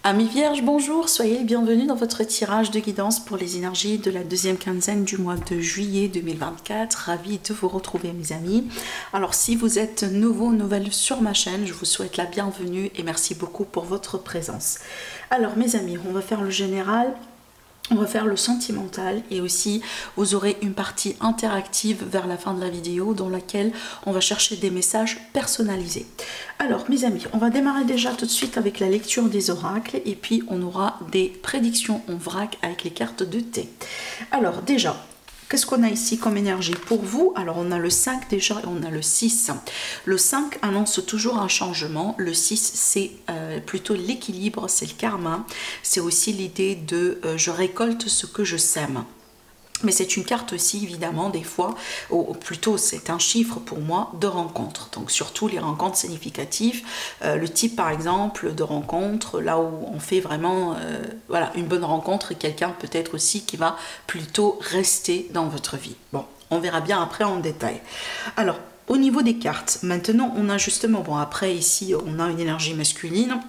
Amis vierges, bonjour, soyez les bienvenus dans votre tirage de guidance pour les énergies de la deuxième quinzaine du mois de juillet 2024. Ravi de vous retrouver mes amis. Alors si vous êtes nouvelle sur ma chaîne, je vous souhaite la bienvenue et merci beaucoup pour votre présence. Alors mes amis, on va faire le général. On va faire le sentimental et aussi vous aurez une partie interactive vers la fin de la vidéo dans laquelle on va chercher des messages personnalisés. Alors mes amis, on va démarrer déjà tout de suite avec la lecture des oracles et puis on aura des prédictions en vrac avec les cartes de thé. Alors déjà, qu'est-ce qu'on a ici comme énergie pour vous? Alors on a le 5 déjà et on a le 6. Le 5 annonce toujours un changement. Le 6 c'est plutôt l'équilibre, c'est le karma. C'est aussi l'idée de je récolte ce que je sème. Mais c'est une carte aussi évidemment des fois, ou plutôt c'est un chiffre pour moi de rencontres. Donc surtout les rencontres significatives, le type par exemple de rencontre, là où on fait vraiment voilà, une bonne rencontre et quelqu'un peut-être aussi qui va plutôt rester dans votre vie. Bon, on verra bien après en détail. Alors au niveau des cartes, maintenant on a justement, bon après ici on a une énergie masculine.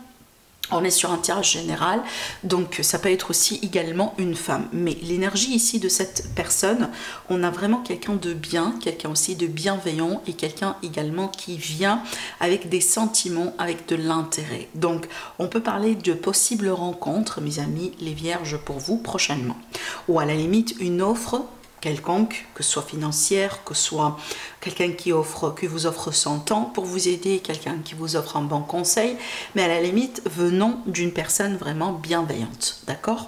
On est sur un tirage général, donc ça peut être aussi également une femme. Mais l'énergie ici de cette personne, on a vraiment quelqu'un de bien, quelqu'un aussi de bienveillant et quelqu'un également qui vient avec des sentiments, avec de l'intérêt. Donc on peut parler de possibles rencontres, mes amis, les vierges pour vous prochainement. Ou à la limite une offre quelconque, que ce soit financière, que ce soit quelqu'un qui vous offre son temps pour vous aider, quelqu'un qui vous offre un bon conseil, mais à la limite venant d'une personne vraiment bienveillante, d'accord ?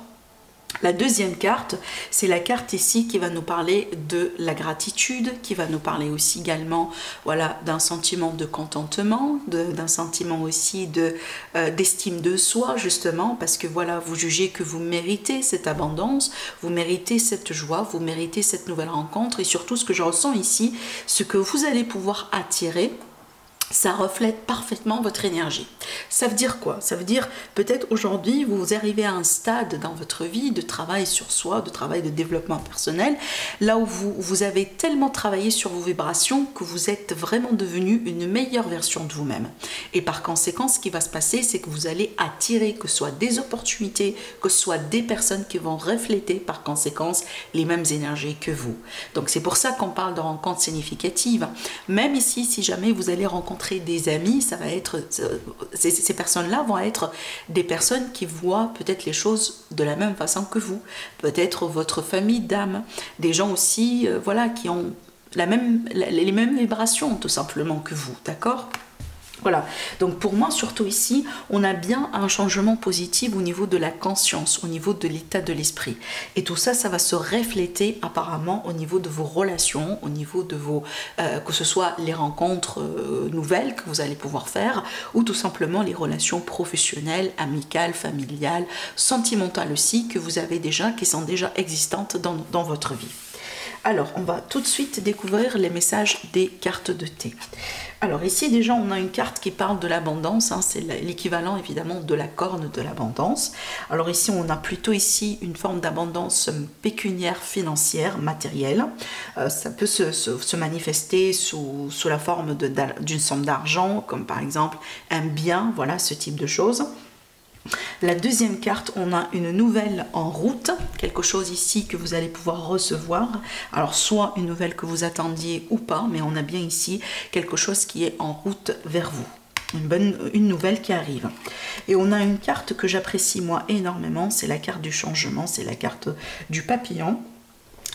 La deuxième carte, c'est la carte ici qui va nous parler de la gratitude, qui va nous parler aussi également voilà, d'un sentiment de contentement, d'un sentiment aussi d'estime de soi justement, parce que voilà, vous jugez que vous méritez cette abondance, vous méritez cette joie, vous méritez cette nouvelle rencontre et surtout ce que je ressens ici, ce que vous allez pouvoir attirer. Ça reflète parfaitement votre énergie. Ça veut dire quoi? Ça veut dire peut-être aujourd'hui vous arrivez à un stade dans votre vie de travail sur soi, de travail de développement personnel, là où vous avez tellement travaillé sur vos vibrations que vous êtes vraiment devenu une meilleure version de vous-même. Et par conséquent, ce qui va se passer, c'est que vous allez attirer que ce soit des opportunités, que ce soit des personnes qui vont refléter par conséquence les mêmes énergies que vous. Donc c'est pour ça qu'on parle de rencontres significatives. Même ici, si jamais vous allez rencontrer des amis, ça va être ces personnes-là vont être des personnes qui voient peut-être les choses de la même façon que vous, peut-être votre famille d'âme, des gens aussi voilà qui ont les mêmes vibrations tout simplement que vous, d'accord? Voilà, donc pour moi, surtout ici, on a bien un changement positif au niveau de la conscience, au niveau de l'état de l'esprit. Et tout ça, ça va se refléter apparemment au niveau de vos relations, au niveau de vos, que ce soit les rencontres nouvelles que vous allez pouvoir faire, ou tout simplement les relations professionnelles, amicales, familiales, sentimentales aussi, que vous avez déjà, qui sont déjà existantes dans votre vie. Alors, on va tout de suite découvrir les messages des cartes de thé. Alors ici déjà on a une carte qui parle de l'abondance, hein, c'est l'équivalent évidemment de la corne de l'abondance. Alors ici on a plutôt ici une forme d'abondance pécuniaire, financière, matérielle. Ça peut se manifester sous la forme d'une somme d'argent, comme par exemple un bien, voilà ce type de choses. La deuxième carte, on a une nouvelle en route, quelque chose ici que vous allez pouvoir recevoir. Alors soit une nouvelle que vous attendiez ou pas, mais on a bien ici quelque chose qui est en route vers vous. Une nouvelle qui arrive. Et on a une carte que j'apprécie moi énormément, c'est la carte du changement, c'est la carte du papillon.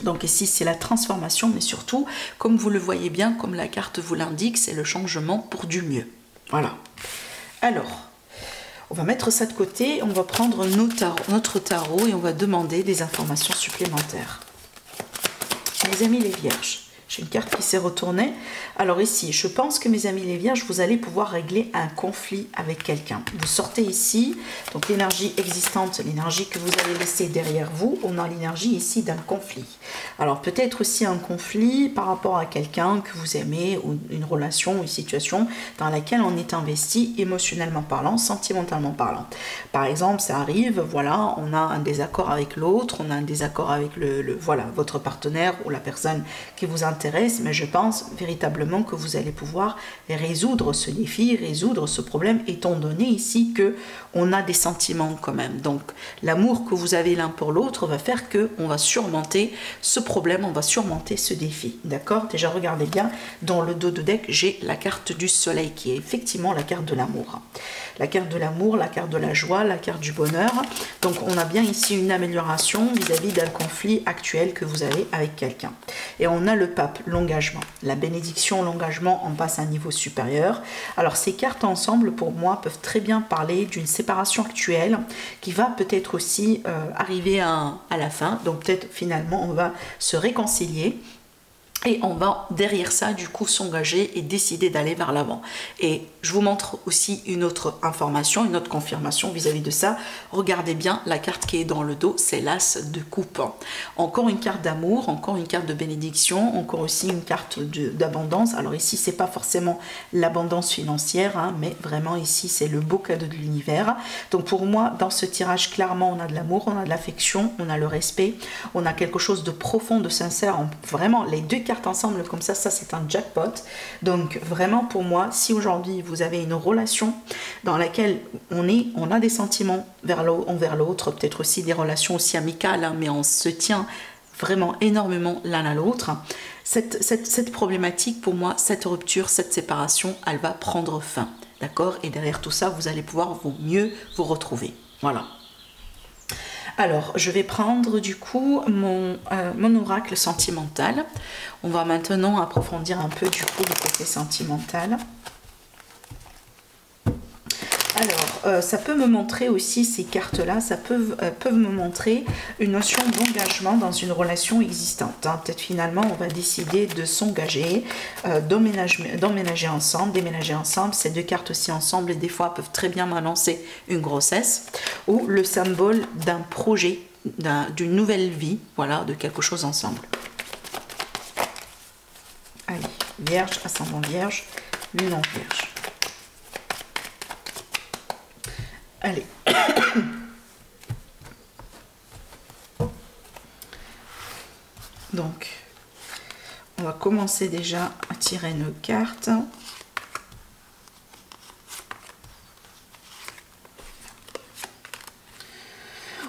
Donc ici c'est la transformation, mais surtout, comme vous le voyez bien, comme la carte vous l'indique, c'est le changement pour du mieux. Voilà. Alors, on va mettre ça de côté, on va prendre notre tarot et on va demander des informations supplémentaires. Mes amis les vierges, j'ai une carte qui s'est retournée. Alors ici, je pense que mes amis les vierges, vous allez pouvoir régler un conflit avec quelqu'un. Vous sortez ici, donc l'énergie existante, l'énergie que vous allez laisser derrière vous, on a l'énergie ici d'un conflit. Alors peut-être aussi un conflit par rapport à quelqu'un que vous aimez, ou une relation, une situation dans laquelle on est investi émotionnellement parlant, sentimentalement parlant. Par exemple, ça arrive, voilà, on a un désaccord avec l'autre, on a un désaccord avec voilà, votre partenaire ou la personne qui vous intéresse intéresse, mais je pense véritablement que vous allez pouvoir résoudre ce défi, résoudre ce problème, étant donné ici que on a des sentiments quand même. Donc l'amour que vous avez l'un pour l'autre va faire que on va surmonter ce problème, on va surmonter ce défi. D'accord? Déjà regardez bien, dans le dos de deck, j'ai la carte du soleil qui est effectivement la carte de l'amour. La carte de l'amour, la carte de la joie, la carte du bonheur. Donc on a bien ici une amélioration vis-à-vis d'un conflit actuel que vous avez avec quelqu'un. Et on a le pape, l'engagement. La bénédiction, l'engagement, on passe à un niveau supérieur. Alors ces cartes ensemble, pour moi, peuvent très bien parler d'une séparation actuelle qui va peut-être aussi arriver à la fin. Donc peut-être finalement on va se réconcilier. Et on va derrière ça du coup s'engager et décider d'aller vers l'avant. Et je vous montre aussi une autre information, une autre confirmation vis-à-vis de ça. Regardez bien la carte qui est dans le dos, c'est l'as de coupe. Encore une carte d'amour, encore une carte de bénédiction, encore aussi une carte d'abondance. Alors ici c'est pas forcément l'abondance financière, hein, mais vraiment ici c'est le beau cadeau de l'univers. Donc pour moi dans ce tirage clairement on a de l'amour, on a de l'affection, on a le respect, on a quelque chose de profond, de sincère. Vraiment les deux cartes ensemble comme ça c'est un jackpot. Donc vraiment pour moi, si aujourd'hui vous avez une relation dans laquelle on a des sentiments envers l'autre, peut-être aussi des relations aussi amicales, hein, mais on se tient vraiment énormément l'un à l'autre, cette problématique pour moi, cette rupture, cette séparation, elle va prendre fin, d'accord? Et derrière tout ça, vous allez pouvoir mieux vous retrouver. Voilà. Alors, je vais prendre du coup mon oracle sentimental. On va maintenant approfondir un peu du coup le côté sentimental. Alors, ça peut me montrer aussi, ces cartes-là, ça peuvent me montrer une notion d'engagement dans une relation existante. Hein. Peut-être finalement, on va décider de s'engager, d'emménager ensemble, déménager ensemble. Ces deux cartes aussi ensemble, et des fois, peuvent très bien m'annoncer une grossesse ou le symbole d'un projet, d'une nouvelle vie, voilà, de quelque chose ensemble. Allez, Vierge, ascendant Vierge, Lune en Vierge. Allez. Donc, on va commencer déjà à tirer nos cartes.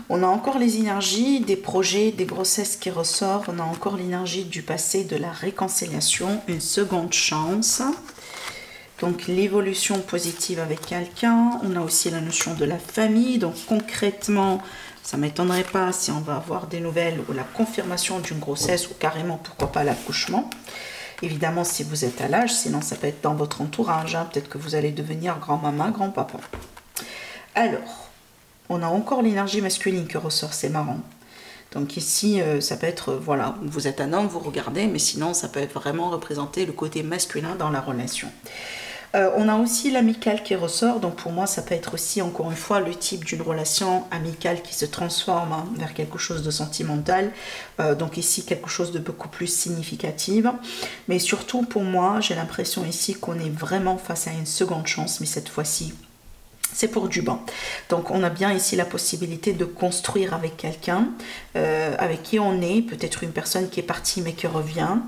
On a encore les énergies des projets, des grossesses qui ressortent. On a encore l'énergie du passé, de la réconciliation, une seconde chance. Donc l'évolution positive avec quelqu'un. On a aussi la notion de la famille. Donc concrètement, ça ne m'étonnerait pas si on va avoir des nouvelles ou la confirmation d'une grossesse ou carrément, pourquoi pas, l'accouchement. Évidemment, si vous êtes à l'âge, sinon ça peut être dans votre entourage. Hein. Peut-être que vous allez devenir grand-maman, grand-papa. Alors, on a encore l'énergie masculine qui ressort, c'est marrant. Donc ici, ça peut être, voilà, vous êtes un homme, vous regardez, mais sinon, ça peut être vraiment représenter le côté masculin dans la relation. On a aussi l'amical qui ressort, donc pour moi ça peut être aussi encore une fois le type d'une relation amicale qui se transforme hein, vers quelque chose de sentimental, donc ici quelque chose de beaucoup plus significatif, mais surtout pour moi j'ai l'impression ici qu'on est vraiment face à une seconde chance, mais cette fois-ci c'est pour du bon. Donc on a bien ici la possibilité de construire avec quelqu'un avec qui on est, peut-être une personne qui est partie mais qui revient,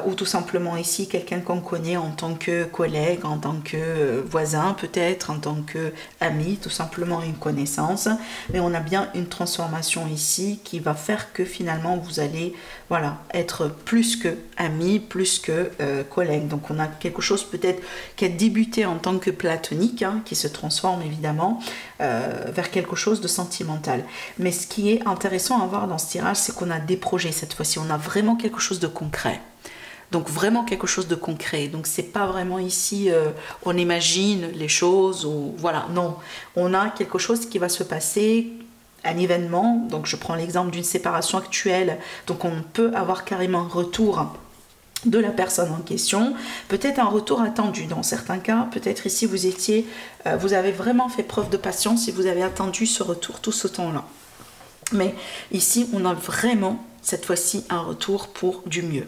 ou tout simplement ici quelqu'un qu'on connaît en tant que collègue, en tant que voisin peut-être, en tant que ami, tout simplement une connaissance. Mais on a bien une transformation ici qui va faire que finalement vous allez voilà, être plus que ami, plus que collègue. Donc on a quelque chose peut-être qui a débuté en tant que platonique, hein, qui se transforme évidemment vers quelque chose de sentimental. Mais ce qui est intéressant à voir dans ce tirage, c'est qu'on a des projets cette fois-ci. On a vraiment quelque chose de concret. Donc vraiment quelque chose de concret. Donc c'est pas vraiment ici on imagine les choses ou voilà, non. On a quelque chose qui va se passer, un événement. Donc je prends l'exemple d'une séparation actuelle. Donc on peut avoir carrément un retour de la personne en question, peut-être un retour attendu dans certains cas, peut-être ici vous avez vraiment fait preuve de patience et vous avez attendu ce retour tout ce temps-là. Mais ici, on a vraiment, cette fois-ci, un retour pour du mieux.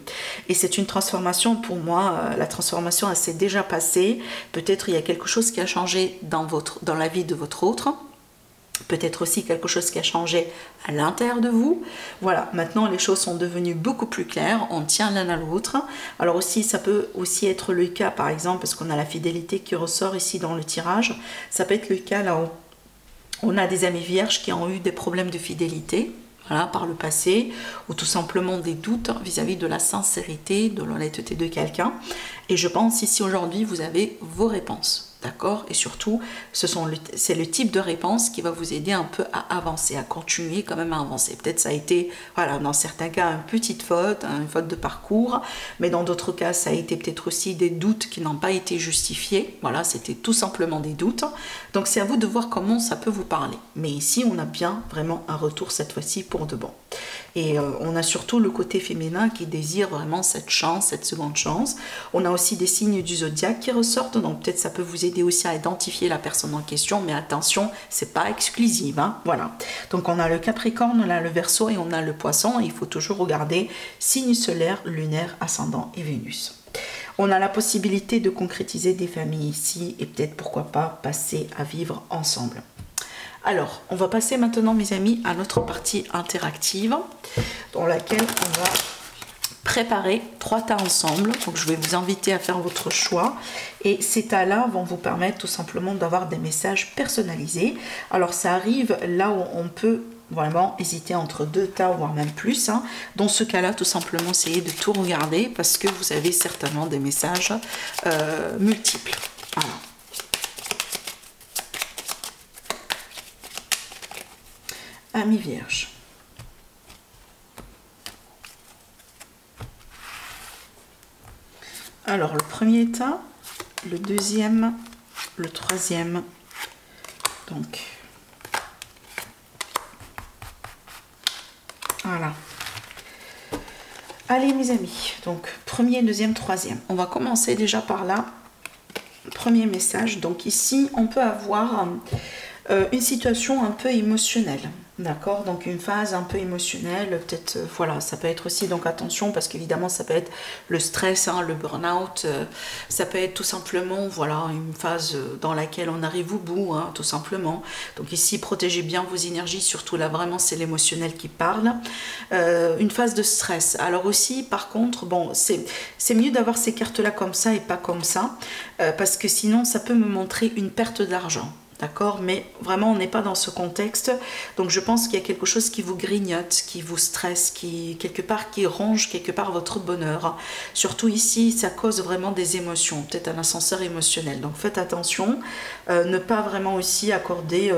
Et c'est une transformation, pour moi, la transformation, elle s'est déjà passée. Peut-être il y a quelque chose qui a changé dans la vie de votre autre. Peut-être aussi quelque chose qui a changé à l'intérieur de vous. Voilà, maintenant les choses sont devenues beaucoup plus claires, on tient l'un à l'autre. Alors aussi, ça peut aussi être le cas, par exemple, parce qu'on a la fidélité qui ressort ici dans le tirage, ça peut être le cas là où on a des amis vierges qui ont eu des problèmes de fidélité, voilà, par le passé, ou tout simplement des doutes vis-à-vis de la sincérité, de l'honnêteté de quelqu'un. Et je pense ici aujourd'hui, vous avez vos réponses. D'accord? Et surtout, c'est le type de réponse qui va vous aider un peu à avancer, à continuer quand même à avancer. Peut-être ça a été, voilà, dans certains cas, une petite faute, une faute de parcours, mais dans d'autres cas, ça a été peut-être aussi des doutes qui n'ont pas été justifiés. Voilà, c'était tout simplement des doutes. Donc, c'est à vous de voir comment ça peut vous parler. Mais ici, on a bien vraiment un retour cette fois-ci pour de bon. Et on a surtout le côté féminin qui désire vraiment cette chance, cette seconde chance. On a aussi des signes du zodiaque qui ressortent, donc peut-être ça peut vous aider aussi à identifier la personne en question, mais attention, c'est pas exclusif, hein, voilà. Donc on a le Capricorne, on a le Verseau et on a le Poisson. Et il faut toujours regarder signe solaire, lunaire, ascendant et Vénus. On a la possibilité de concrétiser des familles ici et peut-être pourquoi pas passer à vivre ensemble. Alors, on va passer maintenant, mes amis, à notre partie interactive dans laquelle on va préparer 3 tas ensemble. Donc, je vais vous inviter à faire votre choix. Et ces tas-là vont vous permettre tout simplement d'avoir des messages personnalisés. Alors, ça arrive là où on peut vraiment hésiter entre 2 tas, voire même plus. Hein. Dans ce cas-là, tout simplement, essayez de tout regarder parce que vous avez certainement des messages multiples. Voilà. Amis vierges. Alors, le premier tas, le deuxième, le troisième. Donc, voilà. Allez, mes amis. Donc, premier, deuxième, troisième. On va commencer déjà par là. Premier message. Donc, ici, on peut avoir une situation un peu émotionnelle. D'accord, donc une phase un peu émotionnelle, peut-être, voilà, ça peut être aussi, donc attention, parce qu'évidemment, ça peut être le stress, hein, le burn-out, ça peut être tout simplement, voilà, une phase dans laquelle on arrive au bout, hein, tout simplement. Donc ici, protégez bien vos énergies, surtout là, vraiment, c'est l'émotionnel qui parle. Une phase de stress. Alors aussi, par contre, bon, c'est mieux d'avoir ces cartes-là comme ça et pas comme ça, parce que sinon, ça peut me montrer une perte d'argent. D'accord, mais vraiment on n'est pas dans ce contexte, donc je pense qu'il y a quelque chose qui vous grignote, qui vous stresse, qui quelque part qui ronge quelque part votre bonheur. Surtout ici, ça cause vraiment des émotions, peut-être un ascenseur émotionnel. Donc faites attention, ne pas vraiment aussi accorder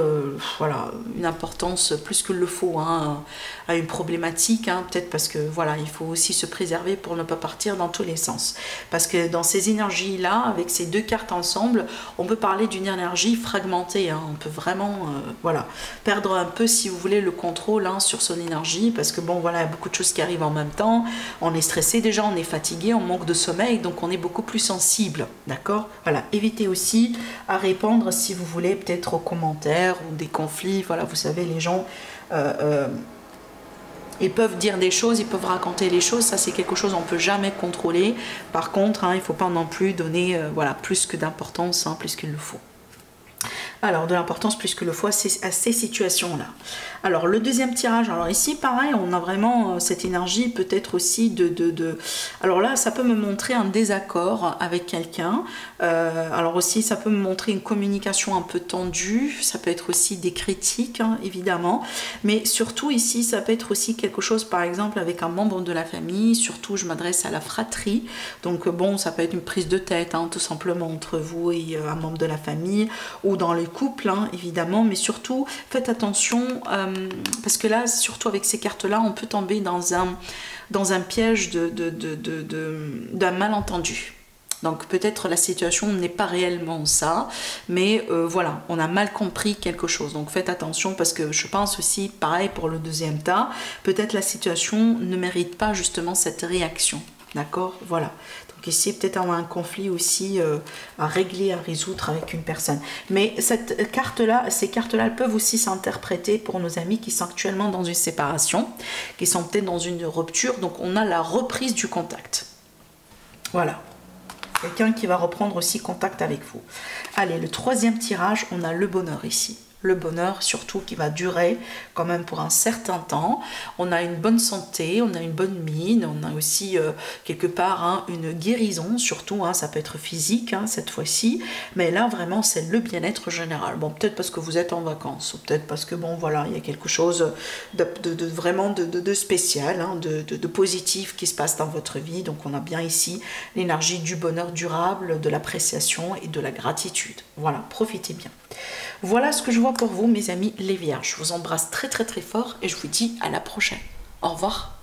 voilà, une importance plus que le faut hein, à une problématique, hein, peut-être parce que voilà, il faut aussi se préserver pour ne pas partir dans tous les sens. Parce que dans ces énergies-là, avec ces 2 cartes ensemble, on peut parler d'une énergie fragmentée. Hein. On peut vraiment voilà, perdre un peu, si vous voulez, le contrôle hein, sur son énergie, parce que bon, voilà, il y a beaucoup de choses qui arrivent en même temps. On est stressé déjà, on est fatigué, on manque de sommeil, donc on est beaucoup plus sensible. D'accord, voilà, évitez aussi à répondre, si vous voulez, peut-être aux commentaires ou des conflits. Voilà, vous savez, les gens ils peuvent dire des choses, ils peuvent raconter les choses, ça c'est quelque chose qu'on ne peut jamais contrôler. Par contre, hein, il ne faut pas non plus donner voilà, plus que d'importance, hein, plus qu'il le faut. Alors, de l'importance plus que le faut à ces situations-là. Alors, le deuxième tirage, alors ici, pareil, on a vraiment cette énergie peut-être aussi Alors là, ça peut me montrer un désaccord avec quelqu'un. Alors aussi, ça peut me montrer une communication un peu tendue. Ça peut être aussi des critiques, hein, évidemment. Mais surtout ici, ça peut être aussi quelque chose, par exemple, avec un membre de la famille. Surtout, je m'adresse à la fratrie. Donc, bon, ça peut être une prise de tête, hein, tout simplement, entre vous et un membre de la famille. Ou dans les couples, hein, évidemment. Mais surtout, faites attention... parce que là, surtout avec ces cartes-là, on peut tomber dans un piège d'un malentendu. Donc peut-être la situation n'est pas réellement ça, mais voilà, on a mal compris quelque chose. Donc faites attention parce que je pense aussi, pareil pour le deuxième tas, peut-être la situation ne mérite pas justement cette réaction. D'accord, voilà. Donc ici, peut-être on a un conflit aussi à régler, à résoudre avec une personne. Mais cette carte-là, ces cartes-là, elles peuvent aussi s'interpréter pour nos amis qui sont actuellement dans une séparation, qui sont peut-être dans une rupture. Donc on a la reprise du contact. Voilà. Quelqu'un qui va reprendre aussi contact avec vous. Allez, le troisième tirage, on a le bonheur ici. le bonheur surtout qui va durer quand même pour un certain temps. On a une bonne santé, on a une bonne mine, on a aussi quelque part hein, une guérison surtout, hein, ça peut être physique hein, cette fois-ci, mais là vraiment c'est le bien-être général. Bon, peut-être parce que vous êtes en vacances, ou peut-être parce que bon voilà, il y a quelque chose vraiment de spécial, hein, de positif qui se passe dans votre vie. Donc on a bien ici l'énergie du bonheur durable, de l'appréciation et de la gratitude. Voilà, profitez bien. Voilà ce que je vois pour vous mes amis les vierges. Je vous embrasse très très très fort et je vous dis à la prochaine. Au revoir.